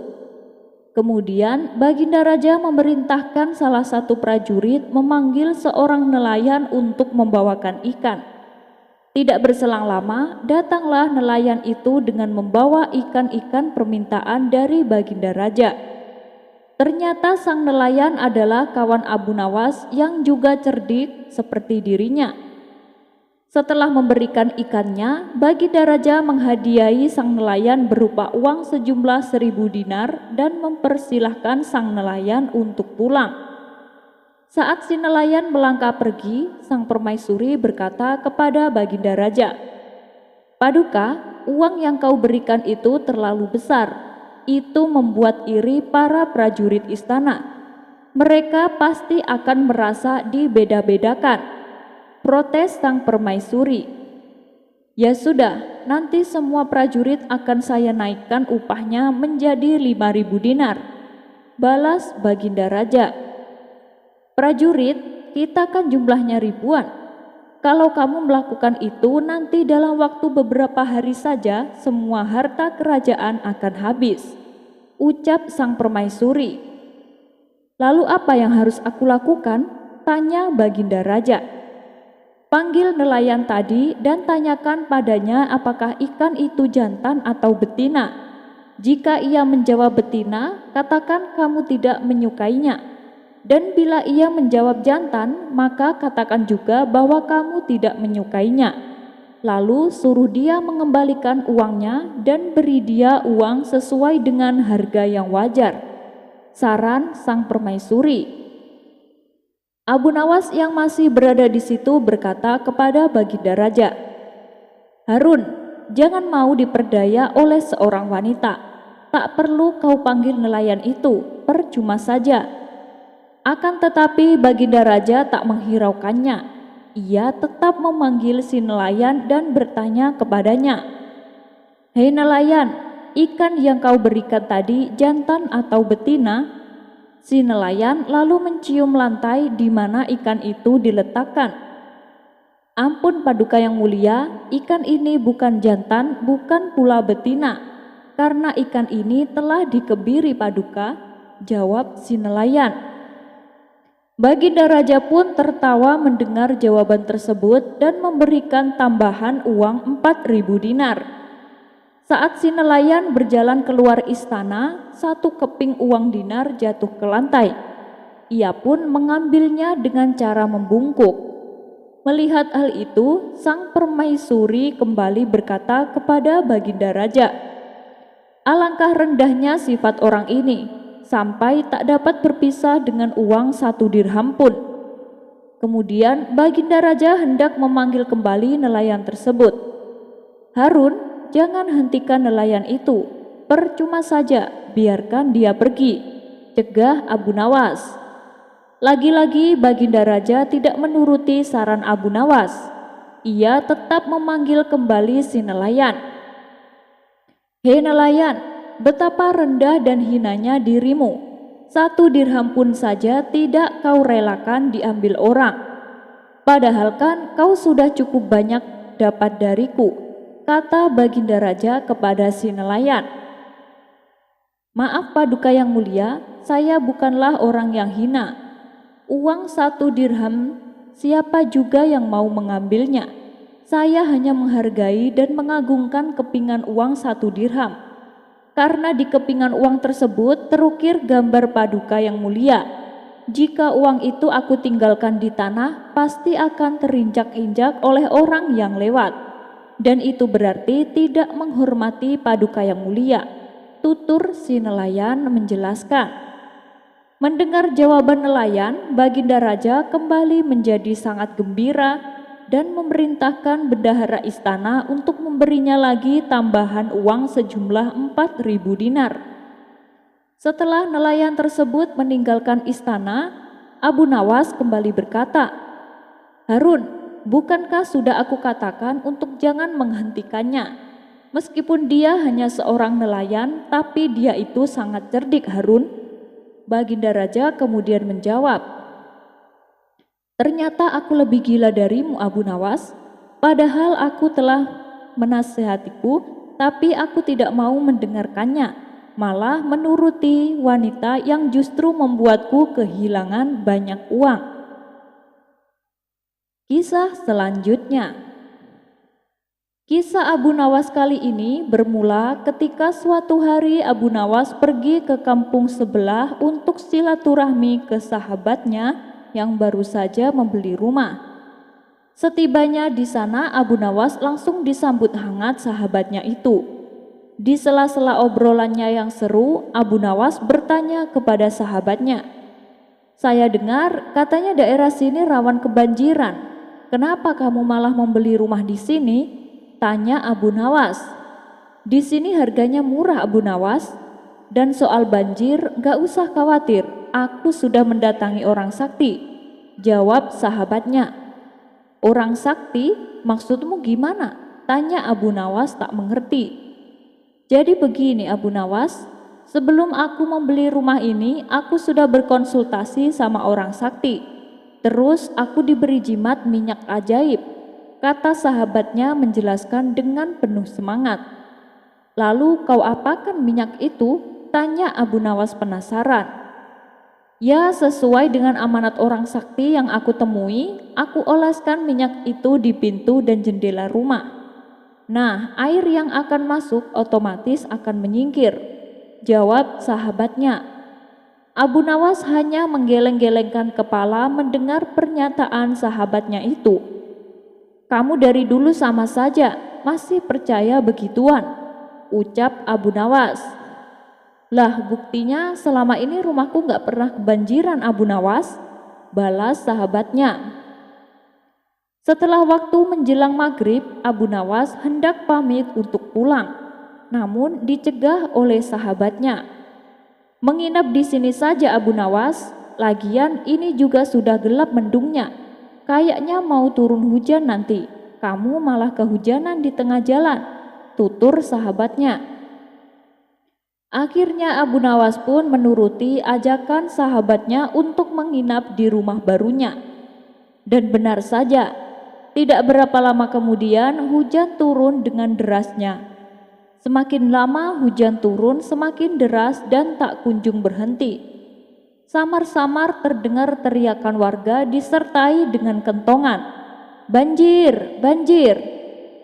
[SPEAKER 1] Kemudian Baginda Raja memerintahkan salah satu prajurit memanggil seorang nelayan untuk membawakan ikan. Tidak berselang lama, datanglah nelayan itu dengan membawa ikan-ikan permintaan dari Baginda Raja. Ternyata sang nelayan adalah kawan Abu Nawas yang juga cerdik seperti dirinya. Setelah memberikan ikannya, Baginda Raja menghadiahi sang nelayan berupa uang sejumlah 1000 dinar dan mempersilahkan sang nelayan untuk pulang. Saat si nelayan melangkah pergi, sang permaisuri berkata kepada Baginda Raja, Paduka, uang yang kau berikan itu terlalu besar. Itu membuat iri para prajurit istana. Mereka pasti akan merasa dibeda-bedakan, protes sang permaisuri. Ya sudah, nanti semua prajurit akan saya naikkan upahnya menjadi 5.000 dinar, balas Baginda Raja. Prajurit, kita kan jumlahnya ribuan. Kalau kamu melakukan itu, nanti dalam waktu beberapa hari saja semua harta kerajaan akan habis, ucap sang permaisuri. Lalu apa yang harus aku lakukan? Tanya Baginda Raja. Panggil nelayan tadi dan tanyakan padanya apakah ikan itu jantan atau betina. Jika ia menjawab betina, katakan kamu tidak menyukainya. Dan bila ia menjawab jantan, maka katakan juga bahwa kamu tidak menyukainya. Lalu suruh dia mengembalikan uangnya dan beri dia uang sesuai dengan harga yang wajar. Saran sang permaisuri. Abu Nawas yang masih berada di situ berkata kepada Baginda Raja, "Harun, jangan mau diperdaya oleh seorang wanita. Tak perlu kau panggil nelayan itu, percuma saja." Akan tetapi Baginda Raja tak menghiraukannya. Ia tetap memanggil si nelayan dan bertanya kepadanya, "Hei nelayan, ikan yang kau berikan tadi jantan atau betina?" Si nelayan lalu mencium lantai di mana ikan itu diletakkan. "Ampun Paduka yang mulia, ikan ini bukan jantan, bukan pula betina, karena ikan ini telah dikebiri Paduka," jawab si nelayan. Baginda Raja pun tertawa mendengar jawaban tersebut dan memberikan tambahan uang 4.000 dinar. Saat si nelayan berjalan keluar istana, satu keping uang dinar jatuh ke lantai. Ia pun mengambilnya dengan cara membungkuk. Melihat hal itu, sang permaisuri kembali berkata kepada Baginda Raja, "Alangkah rendahnya sifat orang ini, sampai tak dapat berpisah dengan uang 1 dirham pun." Kemudian Baginda Raja hendak memanggil kembali nelayan tersebut. "Harun, jangan hentikan nelayan itu, percuma saja, biarkan dia pergi," cegah Abu Nawas. Lagi-lagi Baginda Raja tidak menuruti saran Abu Nawas. Ia tetap memanggil kembali si nelayan. "Hei nelayan, betapa rendah dan hinanya dirimu. 1 dirham pun saja tidak kau relakan diambil orang. Padahal kan kau sudah cukup banyak dapat dariku," kata Baginda Raja kepada si nelayan. "Maaf Paduka yang mulia, saya bukanlah orang yang hina. Uang 1 dirham siapa juga yang mau mengambilnya. Saya hanya menghargai dan mengagungkan kepingan uang 1 dirham. Karena di kepingan uang tersebut terukir gambar Paduka yang mulia. Jika uang itu aku tinggalkan di tanah, pasti akan terinjak-injak oleh orang yang lewat. Dan itu berarti tidak menghormati Paduka yang mulia," tutur si nelayan menjelaskan. Mendengar jawaban nelayan, Baginda Raja kembali menjadi sangat gembira dan memerintahkan bendahara istana untuk memberinya lagi tambahan uang sejumlah 4.000 dinar. Setelah nelayan tersebut meninggalkan istana, Abu Nawas kembali berkata, "Harun, bukankah sudah aku katakan untuk jangan menghentikannya? Meskipun dia hanya seorang nelayan, tapi dia itu sangat cerdik Harun." Baginda Raja kemudian menjawab, "Ternyata aku lebih gila darimu Abu Nawas. Padahal aku telah menasihatiku, tapi aku tidak mau mendengarkannya, malah menuruti wanita yang justru membuatku kehilangan banyak uang." Kisah selanjutnya. Kisah Abu Nawas kali ini bermula ketika suatu hari Abu Nawas pergi ke kampung sebelah untuk silaturahmi ke sahabatnya yang baru saja membeli rumah. Setibanya di sana, Abu Nawas langsung disambut hangat sahabatnya itu. Di sela-sela obrolannya yang seru, Abu Nawas bertanya kepada sahabatnya, "Saya dengar katanya daerah sini rawan kebanjiran. Kenapa kamu malah membeli rumah di sini?" tanya Abu Nawas. "Di sini harganya murah Abu Nawas. Dan soal banjir gak usah khawatir, aku sudah mendatangi orang sakti," jawab sahabatnya. "Orang sakti? Maksudmu gimana?" tanya Abu Nawas tak mengerti. "Jadi begini Abu Nawas, sebelum aku membeli rumah ini, aku sudah berkonsultasi sama orang sakti. Terus aku diberi jimat minyak ajaib," kata sahabatnya menjelaskan dengan penuh semangat. "Lalu kau apakan minyak itu?" tanya Abu Nawas penasaran. Ya, sesuai dengan amanat orang sakti yang aku temui, aku oleskan minyak itu di pintu dan jendela rumah. Nah, air yang akan masuk otomatis akan menyingkir, jawab sahabatnya. Abu Nawas hanya menggeleng-gelengkan kepala mendengar pernyataan sahabatnya itu. Kamu dari dulu sama saja, masih percaya begituan, ucap Abu Nawas. Lah, buktinya selama ini rumahku gak pernah kebanjiran, Abu Nawas, balas sahabatnya. Setelah waktu menjelang maghrib, Abu Nawas hendak pamit untuk pulang, namun dicegah oleh sahabatnya. Menginap di sini saja, Abu Nawas, lagian ini juga sudah gelap mendungnya. Kayaknya mau turun hujan nanti, kamu malah kehujanan di tengah jalan, tutur sahabatnya. Akhirnya Abu Nawas pun menuruti ajakan sahabatnya untuk menginap di rumah barunya. Dan benar saja, tidak berapa lama kemudian hujan turun dengan derasnya. Semakin lama hujan turun semakin deras dan tak kunjung berhenti. Samar-samar terdengar teriakan warga disertai dengan kentongan. Banjir, banjir!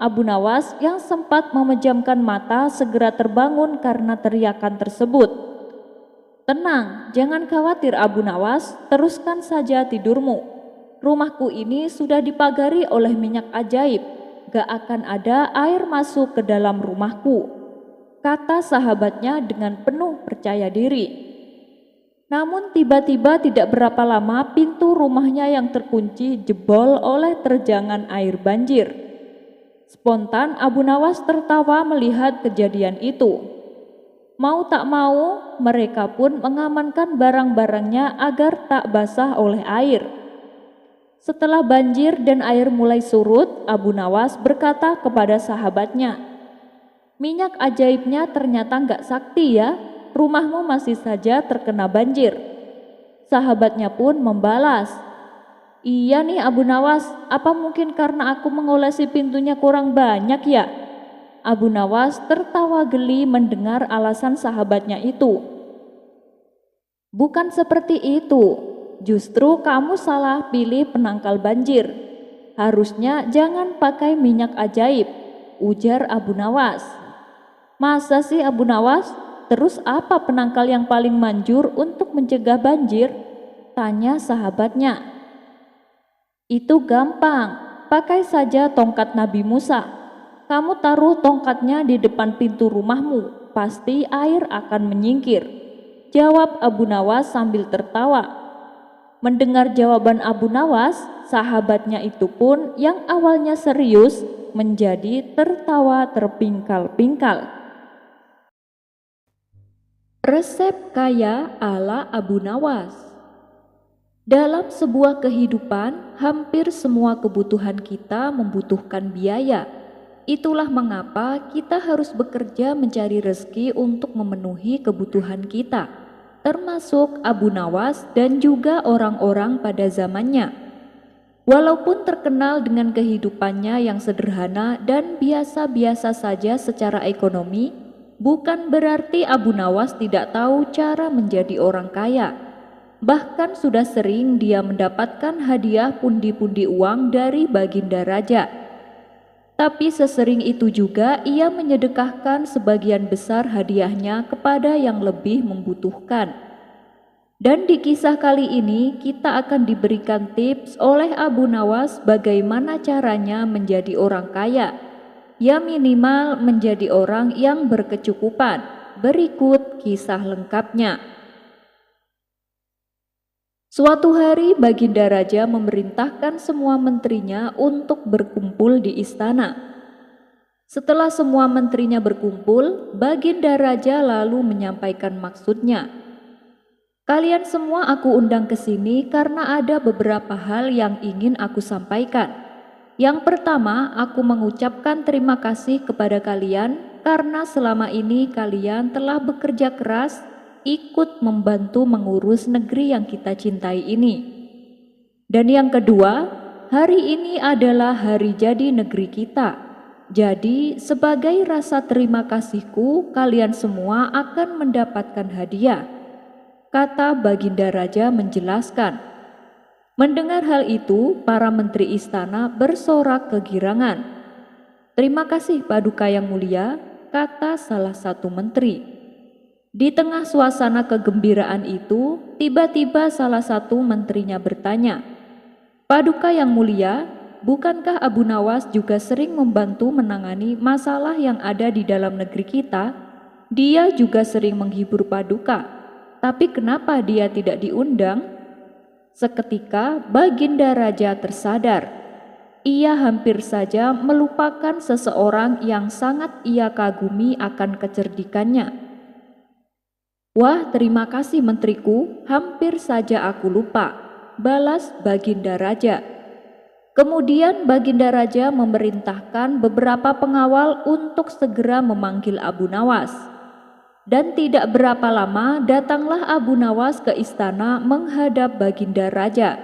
[SPEAKER 1] Abu Nawas yang sempat memejamkan mata segera terbangun karena teriakan tersebut. Tenang, jangan khawatir Abu Nawas, teruskan saja tidurmu. Rumahku ini sudah dipagari oleh minyak ajaib, gak akan ada air masuk ke dalam rumahku, kata sahabatnya dengan penuh percaya diri. Namun tiba-tiba tidak berapa lama pintu rumahnya yang terkunci jebol oleh terjangan air banjir. Spontan Abu Nawas tertawa melihat kejadian itu. Mau tak mau, mereka pun mengamankan barang-barangnya agar tak basah oleh air. Setelah banjir dan air mulai surut, Abu Nawas berkata kepada sahabatnya, minyak ajaibnya ternyata gak sakti ya, rumahmu masih saja terkena banjir. Sahabatnya pun membalas, iya nih Abu Nawas, apa mungkin karena aku mengolesi pintunya kurang banyak ya? Abu Nawas tertawa geli mendengar alasan sahabatnya itu. Bukan seperti itu, justru kamu salah pilih penangkal banjir. Harusnya jangan pakai minyak ajaib, ujar Abu Nawas. Masa sih Abu Nawas? Terus apa penangkal yang paling manjur untuk mencegah banjir? Tanya sahabatnya. Itu gampang, pakai saja tongkat Nabi Musa. Kamu taruh tongkatnya di depan pintu rumahmu, pasti air akan menyingkir, jawab Abu Nawas sambil tertawa. Mendengar jawaban Abu Nawas, sahabatnya itu pun yang awalnya serius menjadi tertawa terpingkal-pingkal. Resep kaya ala Abu Nawas. Dalam sebuah kehidupan, hampir semua kebutuhan kita membutuhkan biaya. Itulah mengapa kita harus bekerja mencari rezeki untuk memenuhi kebutuhan kita, termasuk Abu Nawas dan juga orang-orang pada zamannya. Walaupun terkenal dengan kehidupannya yang sederhana dan biasa-biasa saja secara ekonomi, bukan berarti Abu Nawas tidak tahu cara menjadi orang kaya. Bahkan sudah sering dia mendapatkan hadiah pundi-pundi uang dari Baginda Raja. Tapi sesering itu juga ia menyedekahkan sebagian besar hadiahnya kepada yang lebih membutuhkan. Dan di kisah kali ini kita akan diberikan tips oleh Abu Nawas bagaimana caranya menjadi orang kaya. Ya minimal menjadi orang yang berkecukupan. Berikut kisah lengkapnya. Suatu hari Baginda Raja memerintahkan semua menterinya untuk berkumpul di istana. Setelah semua menterinya berkumpul, Baginda Raja lalu menyampaikan maksudnya. Kalian semua aku undang ke sini karena ada beberapa hal yang ingin aku sampaikan. Yang pertama, aku mengucapkan terima kasih kepada kalian karena selama ini kalian telah bekerja keras ikut membantu mengurus negeri yang kita cintai ini. Dan yang kedua, hari ini adalah hari jadi negeri kita. Jadi sebagai rasa terima kasihku, kalian semua akan mendapatkan hadiah.
[SPEAKER 2] kata Baginda Raja menjelaskan. Mendengar hal itu, para menteri istana bersorak kegirangan. "Terima kasih Paduka yang mulia," kata salah satu menteri. Di tengah suasana kegembiraan itu, tiba-tiba salah satu menterinya bertanya, "Paduka yang mulia, bukankah Abu Nawas juga sering membantu menangani masalah yang ada di dalam negeri kita? Dia juga sering menghibur Paduka, tapi kenapa dia tidak diundang?" Seketika Baginda Raja tersadar. Ia hampir saja melupakan seseorang yang sangat ia kagumi akan kecerdikannya. "Wah, terima kasih menteriku, hampir saja aku lupa," balas Baginda Raja. Kemudian Baginda Raja memerintahkan beberapa pengawal untuk segera memanggil Abu Nawas. Dan tidak berapa lama datanglah Abu Nawas ke istana menghadap Baginda Raja.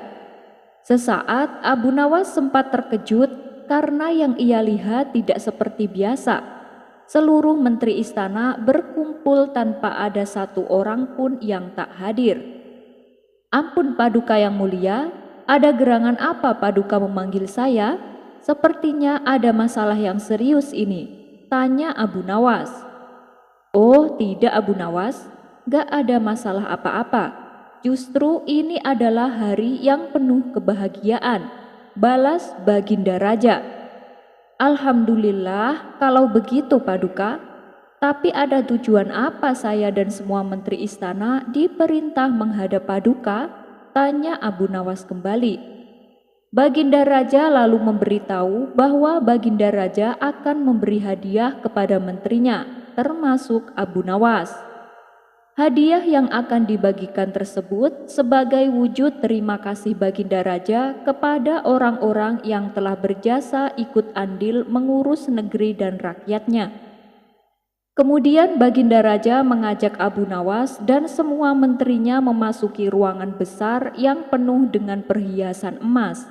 [SPEAKER 2] Sesaat Abu Nawas sempat terkejut karena yang ia lihat tidak seperti biasa. Seluruh menteri istana berkumpul tanpa ada satu orang pun yang tak hadir. "Ampun Paduka yang mulia, ada gerangan apa Paduka memanggil saya? Sepertinya ada masalah yang serius ini," tanya Abu Nawas. "Oh tidak Abu Nawas, gak ada masalah apa-apa. Justru ini adalah hari yang penuh kebahagiaan," balas Baginda Raja. "Alhamdulillah kalau begitu Paduka. Tapi ada tujuan apa saya dan semua menteri istana diperintah menghadap Paduka?" tanya Abu Nawas kembali. Baginda Raja lalu memberitahu bahwa Baginda Raja akan memberi hadiah kepada menterinya, termasuk Abu Nawas. Hadiah yang akan dibagikan tersebut sebagai wujud terima kasih Baginda Raja kepada orang-orang yang telah berjasa ikut andil mengurus negeri dan rakyatnya. Kemudian Baginda Raja mengajak Abu Nawas dan semua menterinya memasuki ruangan besar yang penuh dengan perhiasan emas.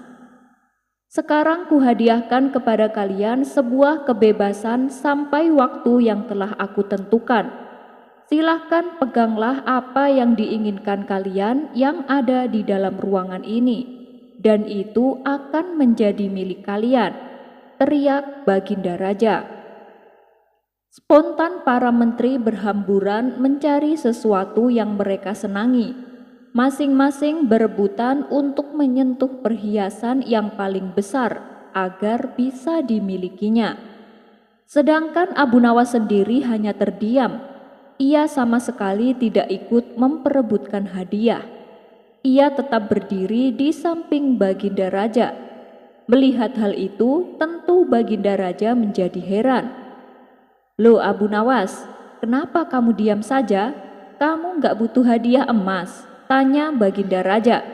[SPEAKER 2] "Sekarang kuhadiahkan kepada kalian sebuah kebebasan sampai waktu yang telah aku tentukan. Silahkan peganglah apa yang diinginkan kalian yang ada di dalam ruangan ini, dan itu akan menjadi milik kalian," teriak Baginda Raja. Spontan para menteri berhamburan mencari sesuatu yang mereka senangi. Masing-masing berebutan untuk menyentuh perhiasan yang paling besar agar bisa dimilikinya. Sedangkan Abu Nawas sendiri hanya terdiam. Ia sama sekali tidak ikut memperebutkan hadiah. Ia tetap berdiri di samping Baginda Raja. Melihat hal itu, tentu Baginda Raja menjadi heran. "Loh Abu Nawas, kenapa kamu diam saja? Kamu gak butuh hadiah emas?" tanya Baginda Raja.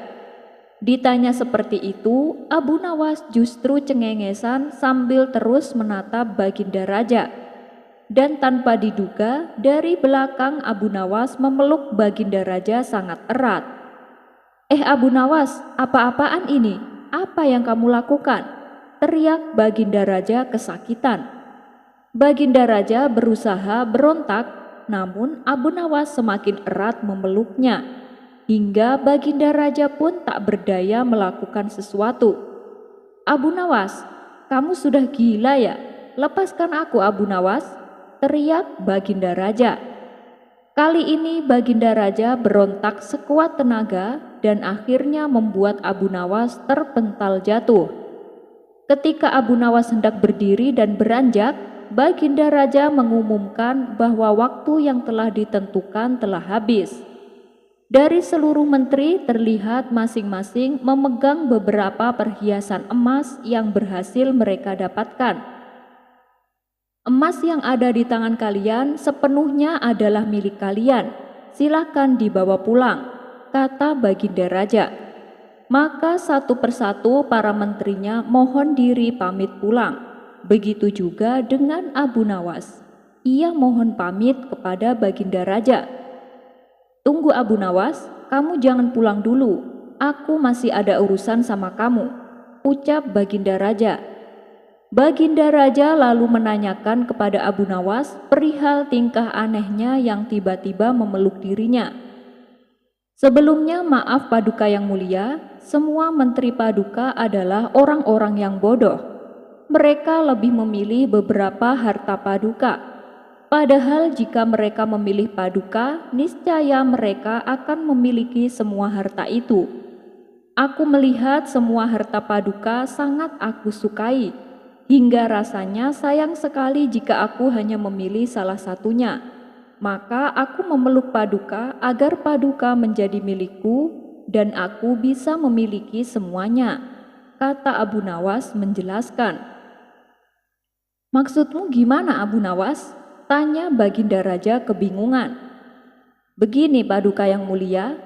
[SPEAKER 2] Ditanya seperti itu, Abu Nawas justru cengengesan sambil terus menatap Baginda Raja. Dan tanpa diduga, dari belakang Abu Nawas memeluk Baginda Raja sangat erat. Abu Nawas, apa-apaan ini? Apa yang kamu lakukan?" teriak Baginda Raja kesakitan. Baginda Raja berusaha berontak, namun Abu Nawas semakin erat memeluknya. Hingga Baginda Raja pun tak berdaya melakukan sesuatu. "Abu Nawas, kamu sudah gila ya? Lepaskan aku Abu Nawas," teriak Baginda Raja. Kali ini Baginda Raja berontak sekuat tenaga dan akhirnya membuat Abu Nawas terpental jatuh. Ketika Abu Nawas hendak berdiri dan beranjak, Baginda Raja mengumumkan bahwa waktu yang telah ditentukan telah habis. Dari seluruh menteri terlihat masing-masing memegang beberapa perhiasan emas yang berhasil mereka dapatkan. "Emas yang ada di tangan kalian sepenuhnya adalah milik kalian. Silakan dibawa pulang," kata Baginda Raja. Maka satu persatu para menterinya mohon diri pamit pulang. Begitu juga dengan Abu Nawas. Ia mohon pamit kepada Baginda Raja. "Tunggu Abu Nawas, kamu jangan pulang dulu. Aku masih ada urusan sama kamu," ucap Baginda Raja. Baginda Raja lalu menanyakan kepada Abu Nawas perihal tingkah anehnya yang tiba-tiba memeluk dirinya.
[SPEAKER 1] Sebelumnya maaf Paduka yang mulia, semua menteri Paduka adalah orang-orang yang bodoh. Mereka lebih memilih beberapa harta Paduka. Padahal jika mereka memilih Paduka, niscaya mereka akan memiliki semua harta itu. Aku melihat semua harta Paduka sangat aku sukai, hingga rasanya sayang sekali jika aku hanya memilih salah satunya. Maka aku memeluk Paduka agar Paduka menjadi milikku dan aku bisa memiliki semuanya, kata Abu Nawas menjelaskan. Maksudmu gimana Abu Nawas? Tanya Baginda Raja kebingungan. Begini Paduka yang mulia,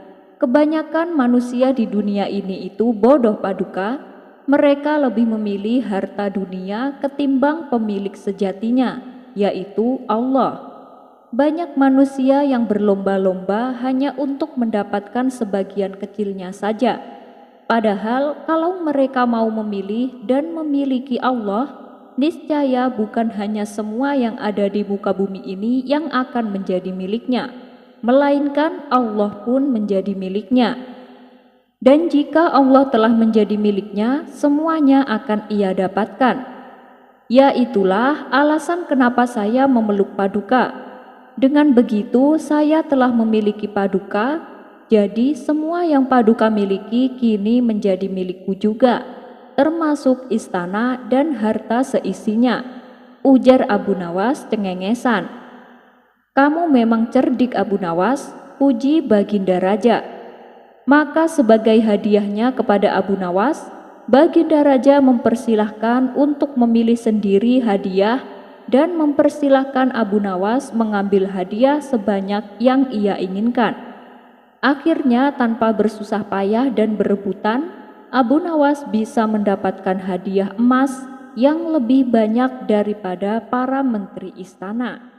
[SPEAKER 1] kebanyakan manusia di dunia ini itu bodoh Paduka. Mereka lebih memilih harta dunia ketimbang pemilik sejatinya, yaitu Allah. Banyak manusia yang berlomba-lomba hanya untuk mendapatkan sebagian kecilnya saja. Padahal kalau mereka mau memilih dan memiliki Allah, niscaya bukan hanya semua yang ada di muka bumi ini yang akan menjadi miliknya, melainkan Allah pun menjadi miliknya. Dan jika Allah telah menjadi miliknya, semuanya akan ia dapatkan. Ya itulah alasan kenapa saya memeluk Paduka. Dengan begitu saya telah memiliki Paduka, jadi semua yang Paduka miliki kini menjadi milikku juga, termasuk istana dan harta seisinya, ujar Abu Nawas cengengesan. Kamu memang cerdik Abu Nawas, puji Baginda Raja. Maka sebagai hadiahnya kepada Abu Nawas, Baginda Raja mempersilahkan untuk memilih sendiri hadiah dan mempersilahkan Abu Nawas mengambil hadiah sebanyak yang ia inginkan. Akhirnya tanpa bersusah payah dan berebutan, Abu Nawas bisa mendapatkan hadiah emas yang lebih banyak daripada para menteri istana.